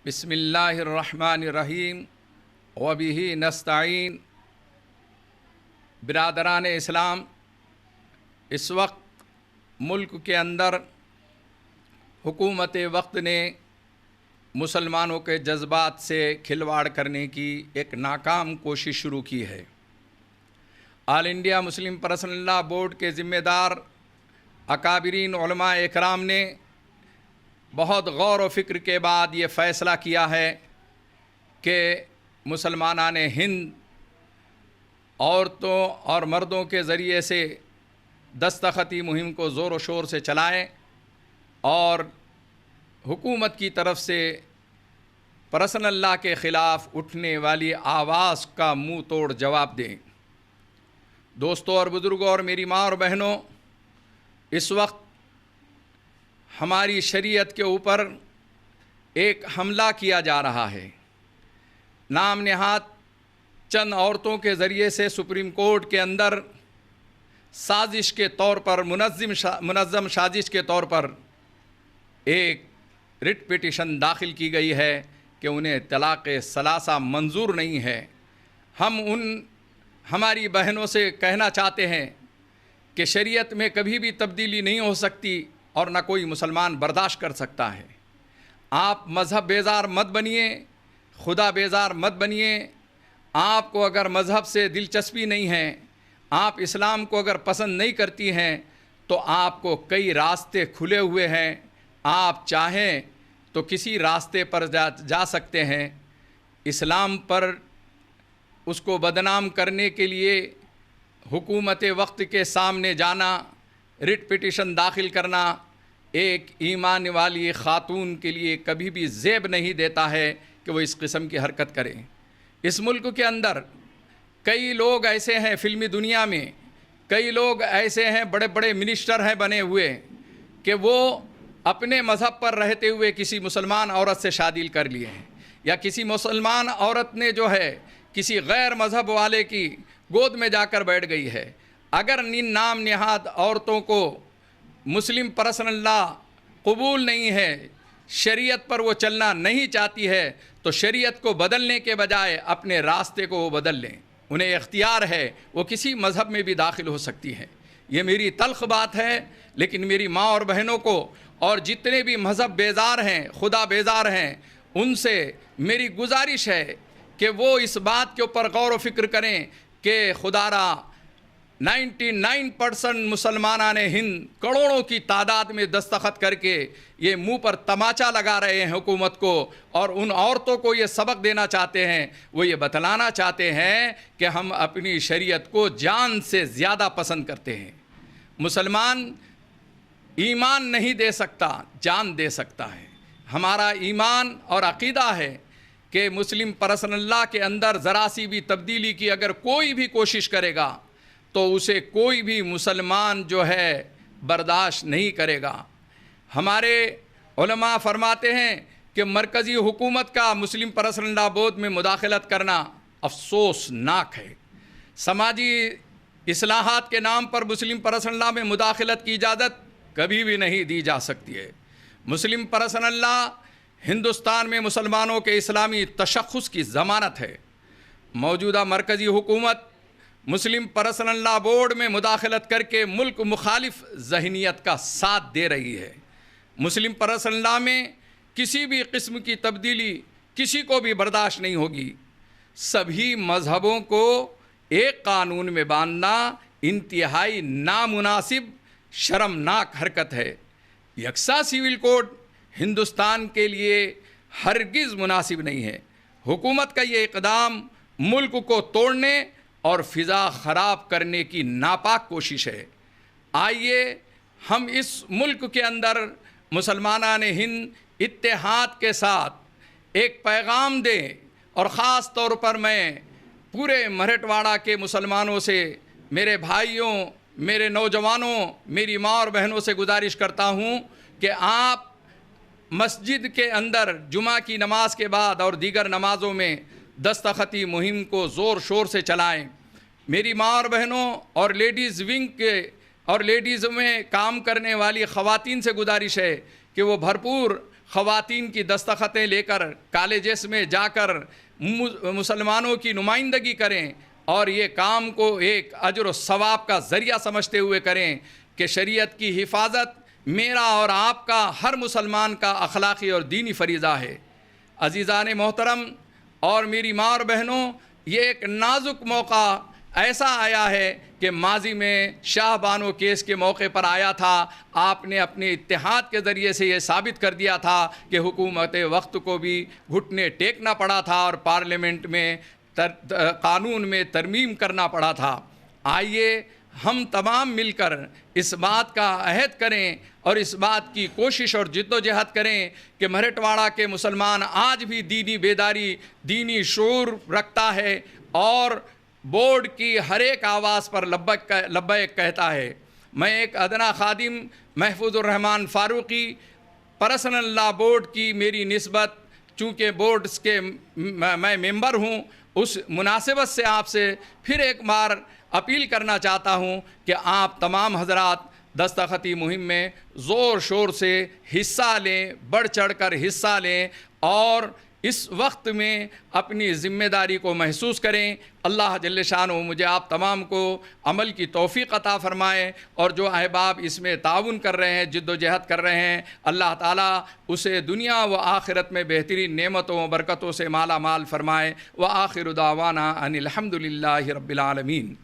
بسم اللہ الرحمن الرحیم وبہ نستعین۔ برادران اسلام، اس وقت ملک کے اندر حکومت وقت نے مسلمانوں کے جذبات سے کھلواڑ کرنے کی ایک ناکام کوشش شروع کی ہے۔ All India Muslim personal law board کے ذمہ دار اکابرین علماء اکرام نے بہت غور و فکر کے بعد یہ فیصلہ کیا ہے کہ مسلمانان ہند عورتوں اور مردوں کے ذریعے سے دستخطی مہم کو زور و شور سے چلائیں اور حکومت کی طرف سے پرسنل لاء کے خلاف اٹھنے والی آواز کا منہ توڑ جواب دیں۔ دوستوں اور بزرگوں اور میری ماں اور بہنوں، اس وقت ہماری شریعت کے اوپر ایک حملہ کیا جا رہا ہے۔ نام نہاد چند عورتوں کے ذریعے سے سپریم کورٹ کے اندر سازش کے طور پر منظم سازش کے طور پر ایک رٹ پٹیشن داخل کی گئی ہے کہ انہیں طلاق ثلاثہ منظور نہیں ہے۔ ہم ہماری بہنوں سے کہنا چاہتے ہیں کہ شریعت میں کبھی بھی تبدیلی نہیں ہو سکتی اور نہ کوئی مسلمان برداشت کر سکتا ہے۔ آپ مذہب بیزار مت بنیے، خدا بیزار مت بنیے۔ آپ کو اگر مذہب سے دلچسپی نہیں ہے، آپ اسلام کو اگر پسند نہیں کرتی ہیں، تو آپ کو کئی راستے کھلے ہوئے ہیں۔ آپ چاہیں تو کسی راستے پر جا سکتے ہیں۔ اسلام پر اس کو بدنام کرنے کے لیے حکومت وقت کے سامنے جانا، رٹ پٹیشن داخل کرنا ایک ایمان والی خاتون کے لیے کبھی بھی زیب نہیں دیتا ہے کہ وہ اس قسم کی حرکت کرے۔ اس ملک کے اندر کئی لوگ ایسے ہیں، فلمی دنیا میں کئی لوگ ایسے ہیں، بڑے بڑے منسٹر ہیں بنے ہوئے، کہ وہ اپنے مذہب پر رہتے ہوئے کسی مسلمان عورت سے شادی کر لیے ہیں، یا کسی مسلمان عورت نے جو ہے کسی غیر مذہب والے کی گود میں جا کر بیٹھ گئی ہے۔ اگر ان نام نہاد عورتوں کو مسلم پرسنل لاء قبول نہیں ہے، شریعت پر وہ چلنا نہیں چاہتی ہے، تو شریعت کو بدلنے کے بجائے اپنے راستے کو وہ بدل لیں۔ انہیں اختیار ہے، وہ کسی مذہب میں بھی داخل ہو سکتی ہے۔ یہ میری تلخ بات ہے، لیکن میری ماں اور بہنوں کو اور جتنے بھی مذہب بیزار ہیں، خدا بیزار ہیں، ان سے میری گزارش ہے کہ وہ اس بات کے اوپر غور و فکر کریں کہ خدا را 99% مسلمانان ہند کروڑوں کی تعداد میں دستخط کر کے یہ منہ پر تماچا لگا رہے ہیں حکومت کو، اور ان عورتوں کو یہ سبق دینا چاہتے ہیں، وہ یہ بتلانا چاہتے ہیں کہ ہم اپنی شریعت کو جان سے زیادہ پسند کرتے ہیں۔ مسلمان ایمان نہیں دے سکتا، جان دے سکتا ہے۔ ہمارا ایمان اور عقیدہ ہے کہ مسلم پرسنل لاء کے اندر ذرا سی بھی تبدیلی کی اگر کوئی بھی کوشش کرے گا تو اسے کوئی بھی مسلمان جو ہے برداشت نہیں کرے گا۔ ہمارے علماء فرماتے ہیں کہ مرکزی حکومت کا مسلم پرسنل لاء بورڈ میں مداخلت کرنا افسوسناک ہے۔ سماجی اصلاحات کے نام پر مسلم پرسنل لاء میں مداخلت کی اجازت کبھی بھی نہیں دی جا سکتی ہے۔ مسلم پرسنل لاء ہندوستان میں مسلمانوں کے اسلامی تشخص کی ضمانت ہے۔ موجودہ مرکزی حکومت مسلم پرسنل لاء بورڈ میں مداخلت کر کے ملک مخالف ذہنیت کا ساتھ دے رہی ہے۔ مسلم پرسنل لاء میں کسی بھی قسم کی تبدیلی کسی کو بھی برداشت نہیں ہوگی۔ سبھی مذہبوں کو ایک قانون میں باندھنا انتہائی نامناسب، شرمناک حرکت ہے۔ یکساں سول کوڈ ہندوستان کے لیے ہرگز مناسب نہیں ہے۔ حکومت کا یہ اقدام ملک کو توڑنے اور فضا خراب کرنے کی ناپاک کوشش ہے۔ آئیے ہم اس ملک کے اندر مسلمانان ہند اتحاد کے ساتھ ایک پیغام دیں، اور خاص طور پر میں پورے مرہٹواڑہ کے مسلمانوں سے، میرے بھائیوں، میرے نوجوانوں، میری ماں اور بہنوں سے گزارش کرتا ہوں کہ آپ مسجد کے اندر جمعہ کی نماز کے بعد اور دیگر نمازوں میں دستخطی مہم کو زور شور سے چلائیں۔ میری ماں اور بہنوں اور لیڈیز ونگ کے اور لیڈیز میں کام کرنے والی خواتین سے گزارش ہے کہ وہ بھرپور خواتین کی دستخطیں لے کر کالجز میں جا کر مسلمانوں کی نمائندگی کریں اور یہ کام کو ایک اجر و ثواب کا ذریعہ سمجھتے ہوئے کریں کہ شریعت کی حفاظت میرا اور آپ کا ہر مسلمان کا اخلاقی اور دینی فریضہ ہے۔ عزیزان محترم اور میری ماں اور بہنوں، یہ ایک نازک موقع ایسا آیا ہے کہ ماضی میں شاہ بانو کیس کے موقع پر آیا تھا، آپ نے اپنے اتحاد کے ذریعے سے یہ ثابت کر دیا تھا کہ حکومت وقت کو بھی گھٹنے ٹیکنا پڑا تھا اور پارلیمنٹ میں قانون میں ترمیم کرنا پڑا تھا۔ آئیے ہم تمام مل کر اس بات کا عہد کریں اور اس بات کی کوشش اور جد و جہد کریں کہ مرہٹواڑہ کے مسلمان آج بھی دینی بیداری، دینی شعور رکھتا ہے اور بورڈ کی ہر ایک آواز پر لبیک کہتا ہے۔ میں ایک ادنا خادم محفوظ الرحمان فاروقی پرسنل لا بورڈ کی میری نسبت، چونکہ بورڈز کے میں ممبر ہوں، اس مناسبت سے آپ سے پھر ایک بار اپیل کرنا چاہتا ہوں کہ آپ تمام حضرات دستخطی مہم میں زور شور سے حصہ لیں، بڑھ چڑھ کر حصہ لیں اور اس وقت میں اپنی ذمہ داری کو محسوس کریں۔ اللہ جل شانہ مجھے آپ تمام کو عمل کی توفیق عطا فرمائے، اور جو احباب اس میں تعاون کر رہے ہیں، جد و جہد کر رہے ہیں، اللہ تعالیٰ اسے دنیا و آخرت میں بہترین نعمتوں و برکتوں سے مالا مال فرمائے۔ وآخر دعوانا ان الحمد للہ رب العالمین۔